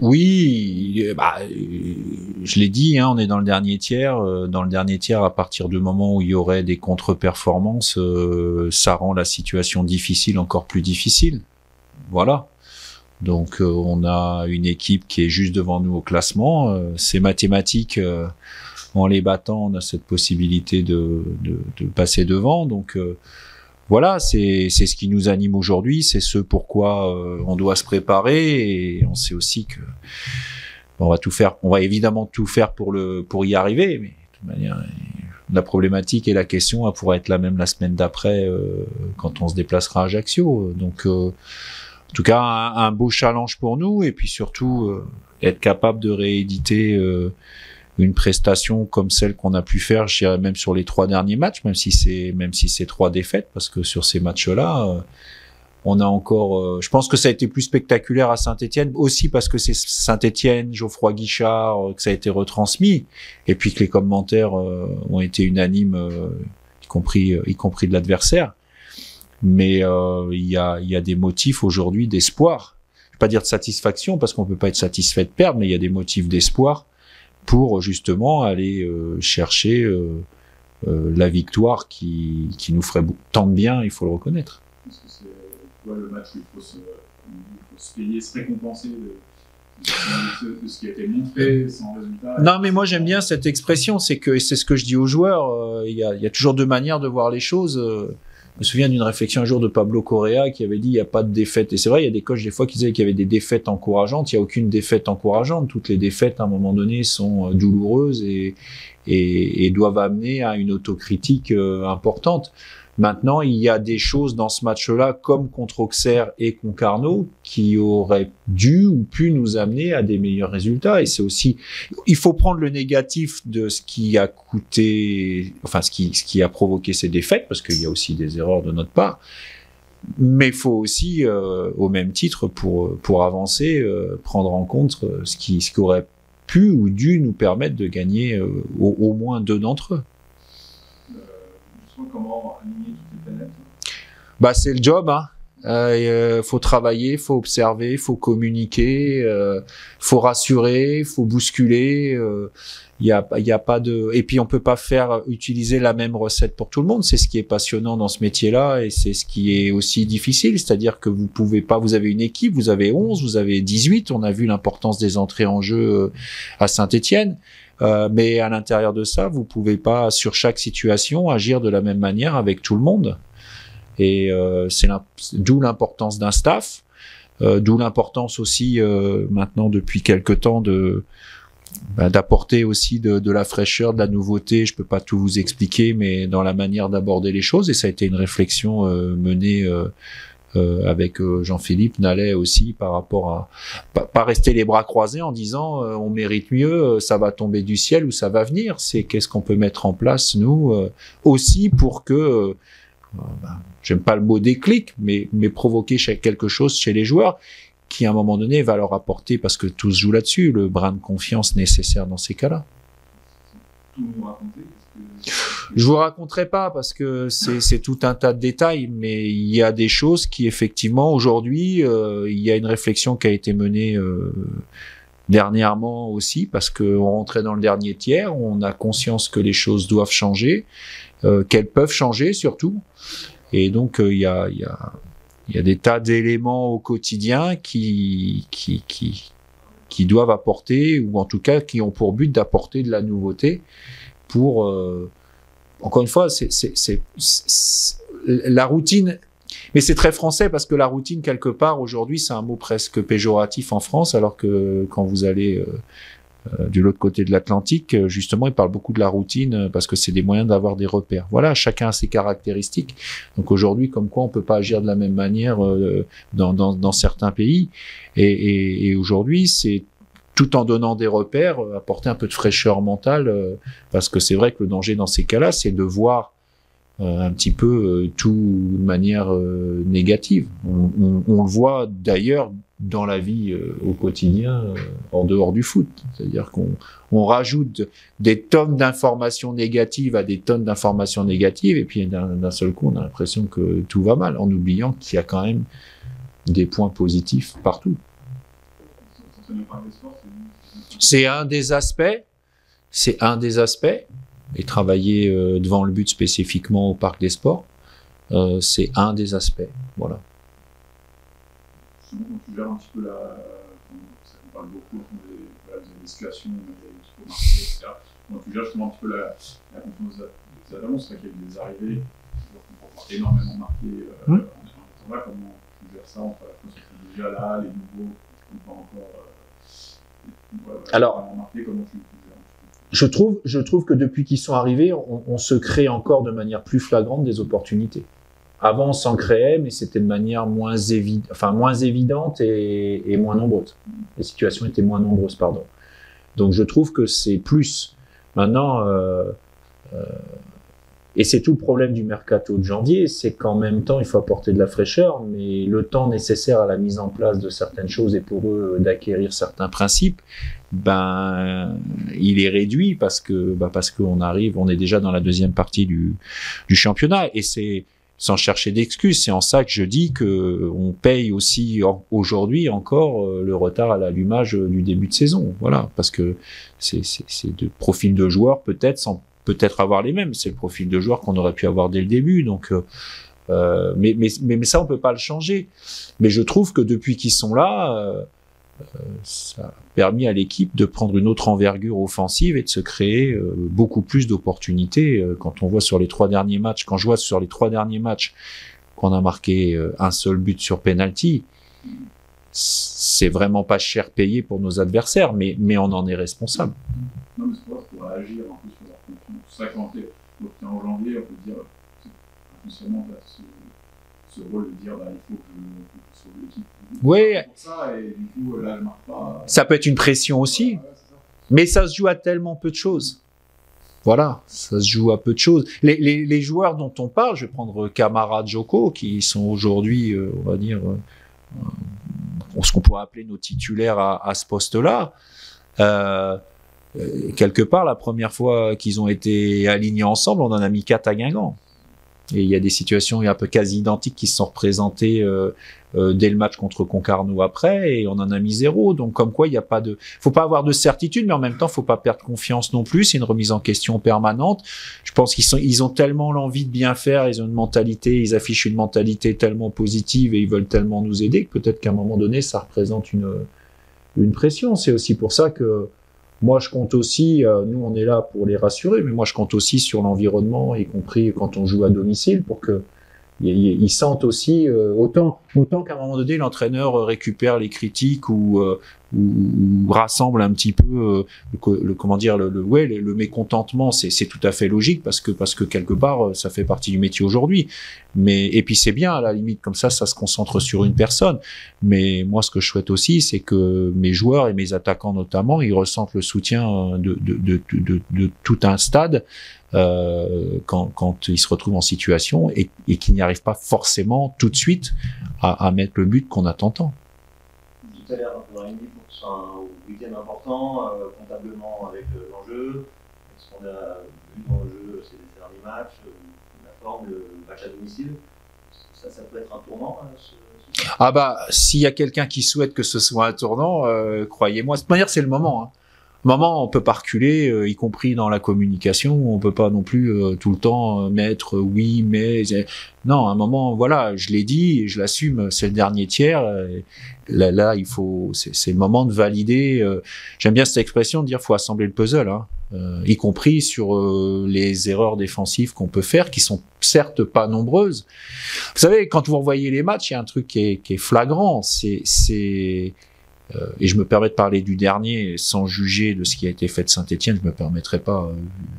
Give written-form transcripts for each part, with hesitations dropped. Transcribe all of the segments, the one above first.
Oui, je l'ai dit, hein, on est dans le dernier tiers. Dans le dernier tiers, à partir du moment où il y aurait des contre-performances, ça rend la situation difficile encore plus difficile. Voilà. Donc on a une équipe qui est juste devant nous au classement. C'est mathématique. En les battant, on a cette possibilité de passer devant. Donc voilà, c'est ce qui nous anime aujourd'hui. C'est ce pourquoi on doit se préparer. Et on sait aussi que on va tout faire. On va évidemment tout faire pour y arriver. Mais de toute manière, la problématique et la question elle pourra être la même la semaine d'après quand on se déplacera à Ajaccio. Donc en tout cas, un beau challenge pour nous et puis surtout être capable de rééditer une prestation comme celle qu'on a pu faire, je dirais même sur les 3 derniers matchs, même si c'est 3 défaites, parce que sur ces matchs-là, on a encore. Je pense que ça a été plus spectaculaire à Saint-Étienne, aussi parce que c'est Saint-Étienne, Geoffroy Guichard, que ça a été retransmis, et puis que les commentaires ont été unanimes, y compris de l'adversaire. Mais il y a des motifs aujourd'hui d'espoir. Je vais pas dire de satisfaction parce qu'on peut pas être satisfait de perdre, mais il y a des motifs d'espoir pour justement aller chercher la victoire qui nous ferait tant de bien, il faut le reconnaître. Est-ce que c'est le match où il faut se payer, se récompenser de ce qui a été montré sans résultat? Non, mais moi j'aime bien cette expression, c'est ce que je dis aux joueurs, il y a toujours 2 manières de voir les choses. Je me souviens d'une réflexion un jour de Pablo Correa qui avait dit il n'y a pas de défaite. Et c'est vrai, il y a des coachs des fois qui disaient qu'il y avait des défaites encourageantes. Il n'y a aucune défaite encourageante. Toutes les défaites, à un moment donné, sont douloureuses et doivent amener à une autocritique importante. Maintenant, il y a des choses dans ce match-là, comme contre Auxerre et Concarneau, qui auraient dû ou pu nous amener à des meilleurs résultats. Et c'est aussi, il faut prendre le négatif de ce qui a coûté, enfin, ce qui a provoqué ces défaites, parce qu'il y a aussi des erreurs de notre part. Mais il faut aussi, au même titre, pour avancer, prendre en compte ce qui aurait pu ou dû nous permettre de gagner au moins 2 d'entre eux. Comment aligner toutes les planètes? C'est le job, hein. Faut travailler, faut observer, faut communiquer, faut rassurer, faut bousculer. Il y a pas de. Et puis on peut pas utiliser la même recette pour tout le monde. C'est ce qui est passionnant dans ce métier-là et c'est ce qui est aussi difficile. C'est-à-dire que vous pouvez pas. Vous avez une équipe, vous avez 11, vous avez 18. On a vu l'importance des entrées en jeu à Saint-Étienne. Mais à l'intérieur de ça, vous pouvez pas, sur chaque situation, agir de la même manière avec tout le monde. Et d'où l'importance d'un staff, d'où l'importance aussi, maintenant, depuis quelque temps, d'apporter aussi de la fraîcheur, de la nouveauté. Je peux pas tout vous expliquer, mais dans la manière d'aborder les choses. Et ça a été une réflexion menée avec Jean-Philippe Nallet aussi par rapport à pas rester les bras croisés en disant on mérite mieux, ça va tomber du ciel ou ça va venir. C'est qu'est-ce qu'on peut mettre en place nous aussi pour que j'aime pas le mot déclic, mais provoquer quelque chose chez les joueurs qui à un moment donné va leur apporter, parce que tout se joue là-dessus, le brin de confiance nécessaire dans ces cas-là. Tout nous raconter? Je vous raconterai pas parce que c'est tout un tas de détails, mais il y a des choses qui effectivement aujourd'hui, il y a une réflexion qui a été menée dernièrement aussi parce que on rentrait dans le dernier tiers, on a conscience que les choses doivent changer, qu'elles peuvent changer surtout, et donc il y a des tas d'éléments au quotidien qui doivent apporter, ou en tout cas qui ont pour but d'apporter de la nouveauté pour encore une fois, c'est la routine, mais c'est très français parce que la routine quelque part aujourd'hui c'est un mot presque péjoratif en France, alors que quand vous allez de l'autre côté de l'Atlantique, justement, ils parlent beaucoup de la routine parce que c'est des moyens d'avoir des repères. Voilà, chacun a ses caractéristiques. Donc aujourd'hui, comme quoi on peut pas agir de la même manière dans certains pays, et aujourd'hui c'est tout en donnant des repères, apporter un peu de fraîcheur mentale, parce que c'est vrai que le danger dans ces cas-là, c'est de voir un petit peu tout de manière négative. On le voit d'ailleurs dans la vie au quotidien, en dehors du foot. C'est-à-dire qu'on rajoute des tonnes d'informations négatives à des tonnes d'informations négatives, et puis d'un seul coup, on a l'impression que tout va mal, en oubliant qu'il y a quand même des points positifs partout. entraîneur par des sports, C'est un des aspects. C'est un des aspects. Et travailler devant le but spécifiquement au Parc des Sports, c'est un des aspects. Voilà. Justement, quand tu gères un petit peu ça nous parle beaucoup des situations, des faut marquer, etc. Quand tu gères justement un petit peu la confiance des annonces, c'est vrai qu'il y a eu des arrivées qui ont énormément marqué en là, comment tu gères ça entre la confiance déjà là, les nouveaux qui n'ont pas encore Alors, marqué, comment tu je trouve que depuis qu'ils sont arrivés, on se crée encore de manière plus flagrante des opportunités. Avant, on s'en créait, mais c'était de manière moins évidente et moins nombreuse. Les situations étaient moins nombreuses, pardon. Donc, je trouve que c'est plus. Maintenant, et c'est tout le problème du mercato de janvier, c'est qu'en même temps, il faut apporter de la fraîcheur, mais le temps nécessaire à la mise en place de certaines choses et pour eux d'acquérir certains principes, il est réduit parce qu'on arrive, on est déjà dans la deuxième partie du championnat et c'est sans chercher d'excuses, c'est en ça que je dis que on paye aussi aujourd'hui encore le retard à l'allumage du début de saison, voilà, parce que c'est de profils de joueurs peut-être sans peut-être avoir les mêmes, c'est le profil de joueur qu'on aurait pu avoir dès le début, donc mais ça on peut pas le changer. Mais je trouve que depuis qu'ils sont là, ça a permis à l'équipe de prendre une autre envergure offensive et de se créer beaucoup plus d'opportunités. Quand on voit sur les 3 derniers matchs, quand je vois sur les 3 derniers matchs qu'on a marqué un seul but sur penalty, c'est vraiment pas cher payé pour nos adversaires, mais on en est responsable. Non, mais c'est pour agir un peu sur leur confiance. C'est ça quand tu es en janvier, on peut dire, inconsciemment, tu as ce rôle de dire, il faut que je sauve l'équipe. Oui. Pour ça, et du coup, là, je marque pas. Ça peut être une pression aussi, mais ça se joue à tellement peu de choses. Voilà, ça se joue à peu de choses. Les joueurs dont on parle, je vais prendre Camara, Djoko, qui sont aujourd'hui, on va dire, ce qu'on pourrait appeler nos titulaires à ce poste-là. Quelque part, la première fois qu'ils ont été alignés ensemble, on en a mis 4 à Guingamp. Et il y a des situations un peu quasi identiques qui se sont représentées dès le match contre Concarneau après, et on en a mis 0. Donc comme quoi, il n'y a pas de, faut pas avoir de certitude, mais en même temps, faut pas perdre confiance non plus. C'est une remise en question permanente. Je pense ils ont tellement l'envie de bien faire, ils ont une mentalité, ils affichent une mentalité tellement positive et ils veulent tellement nous aider que peut-être qu'à un moment donné, ça représente une pression. C'est aussi pour ça que moi, je compte aussi, nous, on est là pour les rassurer, mais moi, je compte aussi sur l'environnement, y compris quand on joue à domicile, pour que ils sentent aussi, autant qu'à un moment donné, l'entraîneur récupère les critiques ou rassemble un petit peu le mécontentement, c'est tout à fait logique parce que quelque part, ça fait partie du métier aujourd'hui. Et puis c'est bien, à la limite, comme ça se concentre sur une personne. Mais moi, ce que je souhaite aussi, c'est que mes joueurs et mes attaquants notamment, ils ressentent le soutien de tout un stade quand ils se retrouvent en situation et qu'ils n'y arrivent pas forcément tout de suite à mettre le but qu'on attend tant. Tout à l'heure, on aurait dit pour que ce soit un week-end important, comptablement avec l'enjeu, ce qu'on a vu dans le jeu ces derniers matchs, la forme, le match à domicile, ça peut être un tournant. S'il y a quelqu'un qui souhaite que ce soit un tournant, croyez-moi, de toute manière c'est le moment. Hein. On peut pas reculer, y compris dans la communication. On peut pas non plus tout le temps mettre oui, mais non. À un moment, voilà, je l'ai dit, je l'assume. C'est le dernier tiers. Là, il faut. C'est le moment de valider. J'aime bien cette expression de dire, faut assembler le puzzle, hein, y compris sur les erreurs défensives qu'on peut faire, qui sont certes pas nombreuses. Vous savez, quand vous revoyez les matchs, il y a un truc qui est flagrant. Et je me permets de parler du dernier sans juger de ce qui a été fait de Saint-Etienne. Je me permettrai pas,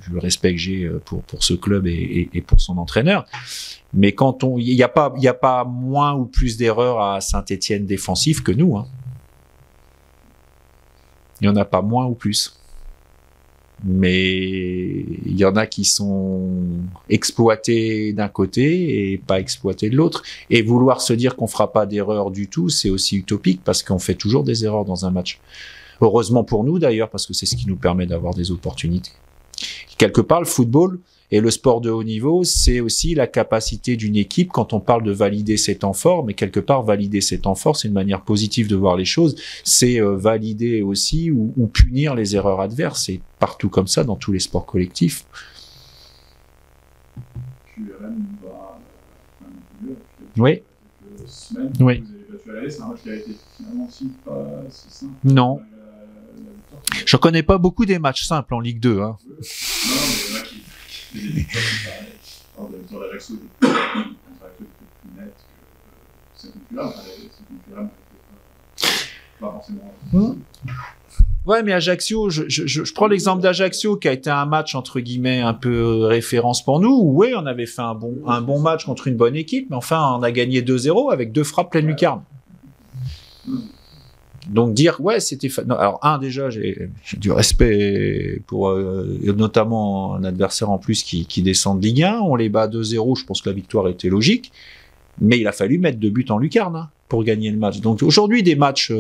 vu le respect que j'ai pour ce club et pour son entraîneur. Mais il y a pas moins ou plus d'erreurs à Saint-Etienne défensif que nous, hein. Il y en a pas moins ou plus. Mais il y en a qui sont exploités d'un côté et pas exploités de l'autre. Et vouloir se dire qu'on fera pas d'erreur du tout, c'est aussi utopique parce qu'on fait toujours des erreurs dans un match. Heureusement pour nous d'ailleurs, parce que c'est ce qui nous permet d'avoir des opportunités. Quelque part, le football et le sport de haut niveau, c'est aussi la capacité d'une équipe, quand on parle de valider ses temps forts, mais quelque part, valider ses temps forts, c'est une manière positive de voir les choses, c'est valider aussi ou punir les erreurs adverses. C'est partout comme ça, dans tous les sports collectifs. QRM va mieux. Oui. Quelques semaines, Oui. vous avez battu à l'aller, c'est un match qui a été finalement aussi pas si simple. Non. La victoire. Je connais pas beaucoup des matchs simples en Ligue 2. Hein. Non, mais il y en a qui des victoires comme ça. La victoire d'Ajaccio était plus nette que cette concurrence. Cette concurrence n'était pas forcément. Ouais, mais Ajaccio, je prends l'exemple d'Ajaccio qui a été un match entre guillemets un peu référence pour nous. Oui, on avait fait un bon match contre une bonne équipe, mais enfin on a gagné 2-0 avec 2 frappes pleine lucarne. Donc dire ouais c'était non, alors déjà j'ai du respect pour notamment un adversaire en plus qui descend de Ligue 1, on les bat 2-0, je pense que la victoire était logique, mais il a fallu mettre 2 buts en lucarne pour gagner le match. Donc aujourd'hui des matchs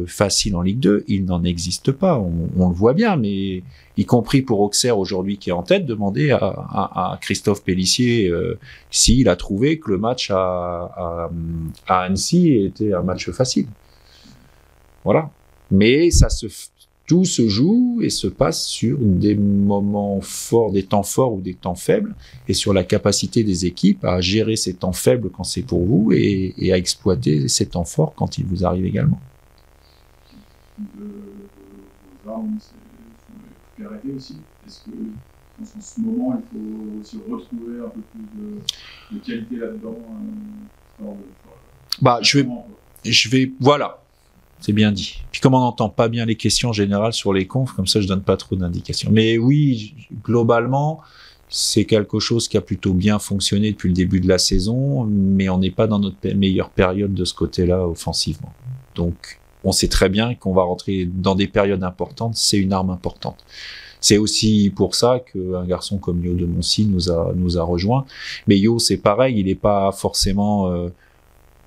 faciles en Ligue 2, il n'en existe pas, on le voit bien, mais y compris pour Auxerre aujourd'hui qui est en tête, demandez à Christophe Pélissier s'il a trouvé que le match à Annecy était un match facile. Voilà. Mais tout se joue et se passe sur des moments forts, des temps forts ou des temps faibles, et sur la capacité des équipes à gérer ces temps faibles quand c'est pour vous et à exploiter ces temps forts quand ils vous arrivent également. Vos armes, faut les arrêter aussi. Est-ce que en ce moment, il faut aussi retrouver un peu plus de qualité là-dedans Voilà. C'est bien dit. Puis comme on n'entend pas bien les questions en général sur les confs, comme ça je donne pas trop d'indications. Mais oui, globalement, c'est quelque chose qui a plutôt bien fonctionné depuis le début de la saison, mais on n'est pas dans notre meilleure période de ce côté-là offensivement. Donc on sait très bien qu'on va rentrer dans des périodes importantes, c'est une arme importante. C'est aussi pour ça qu'un garçon comme Yo de Moncy nous a rejoint. Mais Yo, c'est pareil, il n'est pas forcément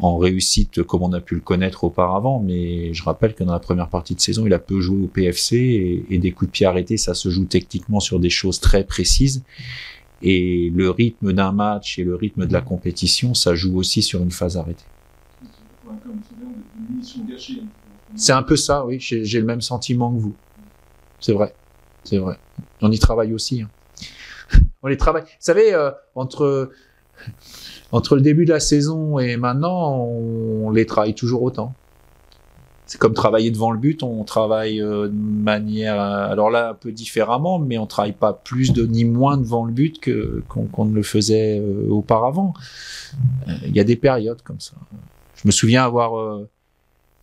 en réussite comme on a pu le connaître auparavant, mais je rappelle que dans la première partie de saison, il a peu joué au PFC et des coups de pied arrêtés, ça se joue techniquement sur des choses très précises. Et le rythme d'un match et le rythme de la compétition, ça joue aussi sur une phase arrêtée. C'est un peu ça, oui, j'ai le même sentiment que vous. C'est vrai. On y travaille aussi. On les travaille. Vous savez, entre le début de la saison et maintenant, on les travaille toujours autant. C'est comme travailler devant le but, on travaille de manière, alors là un peu différemment, mais on travaille pas plus ni moins devant le but qu'on ne le faisait auparavant. Il y a des périodes comme ça. Je me souviens avoir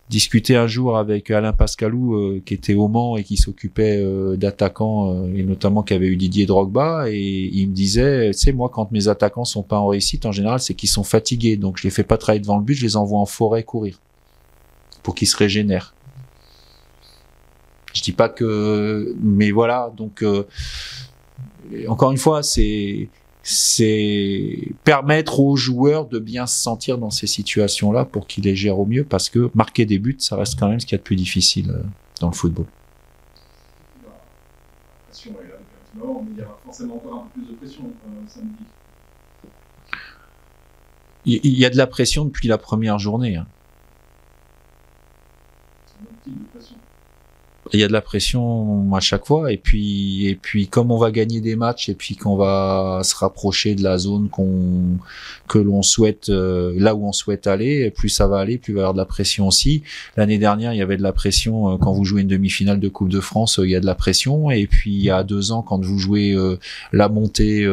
discuté un jour avec Alain Pascalou qui était au Mans et qui s'occupait d'attaquants et notamment qui avait eu Didier Drogba, et il me disait, tu sais, moi quand mes attaquants sont pas en réussite en général c'est qu'ils sont fatigués, donc je les fais pas travailler devant le but, je les envoie en forêt courir pour qu'ils se régénèrent. Je dis pas que, mais voilà, donc encore une fois c'est permettre aux joueurs de bien se sentir dans ces situations-là pour qu'ils les gèrent au mieux, parce que marquer des buts, ça reste quand même ce qu'il y a de plus difficile dans le football. La pression est là depuis un petit moment, mais il y a forcément encore un peu plus de pression samedi. Il y a de la pression depuis la première journée. C'est un autre type de pression. Il y a de la pression à chaque fois, et puis comme on va gagner des matchs et puis qu'on va se rapprocher de la zone que l'on souhaite, là où on souhaite aller, plus ça va aller, plus il va y avoir de la pression aussi. L'année dernière, il y avait de la pression quand vous jouez une demi-finale de Coupe de France, il y a de la pression, et puis il y a 2 ans quand vous jouez la montée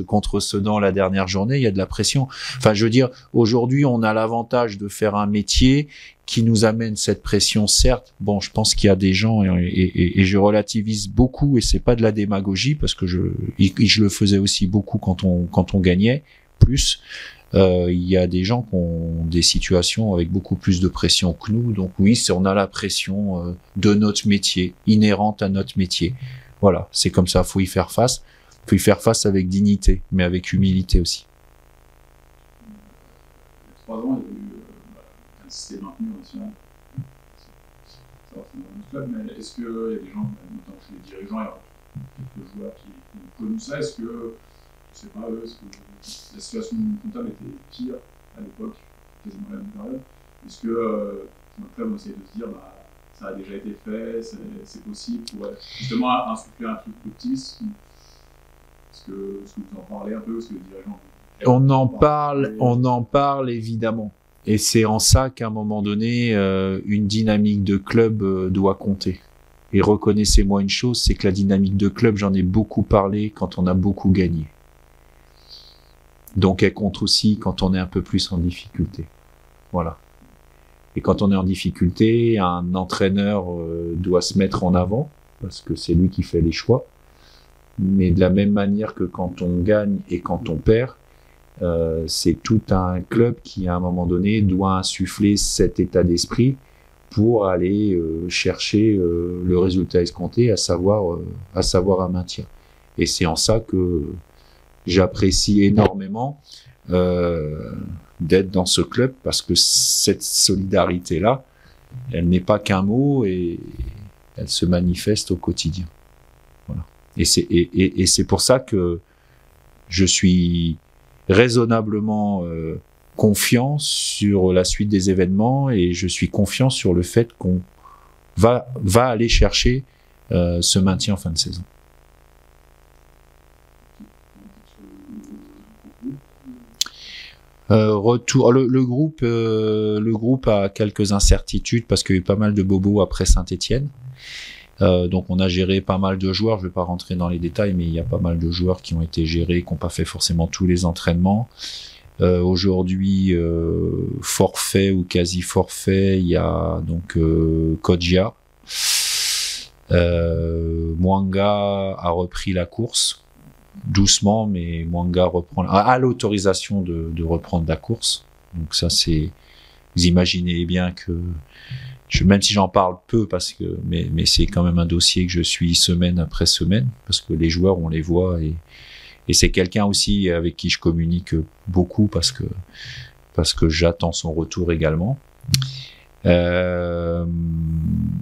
contre Sedan la dernière journée, il y a de la pression. Enfin, je veux dire, aujourd'hui, on a l'avantage de faire un métier qui nous amène cette pression, certes. Bon, je pense qu'il y a des gens, et je relativise beaucoup, et c'est pas de la démagogie, parce que je le faisais aussi beaucoup quand on gagnait plus. Il y a des gens qui ont des situations avec beaucoup plus de pression que nous. Donc oui, on a la pression de notre métier, inhérente à notre métier. Voilà, c'est comme ça, faut y faire face. Faut y faire face avec dignité, mais avec humilité aussi. Il y a 3 ans, il y a eu un système maintenu national. ça reste dans le club, mais est-ce qu'il y a des gens, notamment chez les dirigeants, il y a quelques joueurs qui ont connu ça, est-ce que, je sais pas eux, est-ce que la situation comptable était pire à l'époque, quasiment la même période, est-ce que dans le club on essaie de se dire bah, ça a déjà été fait, c'est possible pour justement insuffler un truc d'optimisme? Est-ce que vous en parlez un peu, est-ce que les dirigeants on en parle évidemment. Et c'est en ça qu'à un moment donné, une dynamique de club doit compter. Et reconnaissez-moi une chose, c'est que la dynamique de club, j'en ai beaucoup parlé quand on a beaucoup gagné. Donc elle compte aussi quand on est un peu plus en difficulté. Voilà. Et quand on est en difficulté, un entraîneur doit se mettre en avant, parce que c'est lui qui fait les choix. Mais de la même manière que quand on gagne et quand on perd, c'est tout un club qui, à un moment donné, doit insuffler cet état d'esprit pour aller chercher le résultat escompté, à savoir un maintien. Et c'est en ça que j'apprécie énormément d'être dans ce club, parce que cette solidarité-là, elle n'est pas qu'un mot et elle se manifeste au quotidien. Voilà. Et c'est pour ça que je suis raisonnablement confiant sur la suite des événements, et je suis confiant sur le fait qu'on va aller chercher ce maintien en fin de saison. Retour. Le groupe a quelques incertitudes parce qu'il y a eu pas mal de bobos après Saint-Étienne. Donc on a géré pas mal de joueurs. Je vais pas rentrer dans les détails, mais il y a pas mal de joueurs qui ont été gérés, qui n'ont pas fait forcément tous les entraînements. Aujourd'hui, forfait ou quasi forfait, il y a donc Kodjia. Mwanga a repris la course doucement, mais Mwanga a l'autorisation de reprendre la course. Donc ça, c'est, vous imaginez bien que même si j'en parle peu, mais c'est quand même un dossier que je suis semaine après semaine, parce que les joueurs, on les voit, et c'est quelqu'un aussi avec qui je communique beaucoup, parce que j'attends son retour également.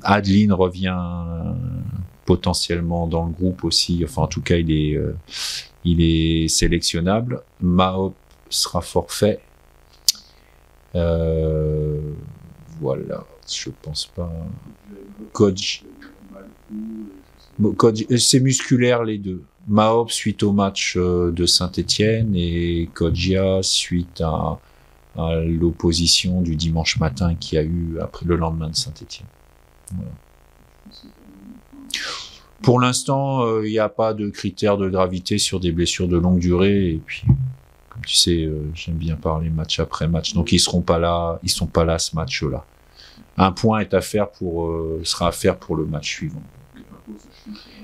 Adeline revient potentiellement dans le groupe aussi, enfin en tout cas il est sélectionnable. Mahop sera forfait. Voilà, je pense pas. C'est musculaire les deux. Mahop suite au match de Saint-Étienne, et Kodjia suite à l'opposition du dimanche matin qu'il y a eu après le lendemain de Saint-Étienne. Voilà. Pour l'instant, il n'y a pas de critères de gravité sur des blessures de longue durée, et puis comme tu sais, j'aime bien parler match après match, donc ils sont pas là ce match-là. Un point sera à faire pour le match suivant.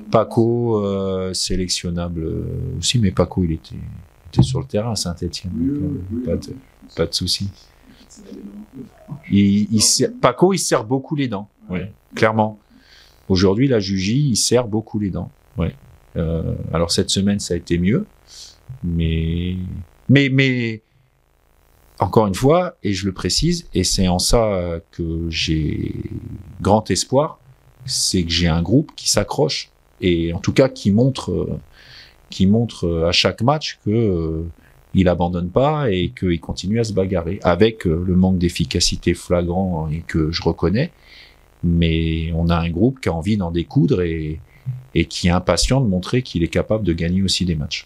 Paco sélectionnable aussi, mais Paco il était sur le terrain à Saint-Étienne, pas de souci. Paco il serre beaucoup les dents, ouais, clairement. Aujourd'hui, la Jugy, il serre beaucoup les dents. Ouais. Alors cette semaine, ça a été mieux, mais encore une fois, et je le précise, et c'est en ça que j'ai grand espoir, c'est que j'ai un groupe qui s'accroche, et en tout cas qui montre à chaque match que il abandonne pas et qu'il continue à se bagarrer, avec le manque d'efficacité flagrant et que je reconnais. Mais on a un groupe qui a envie d'en découdre et qui est impatient de montrer qu'il est capable de gagner aussi des matchs.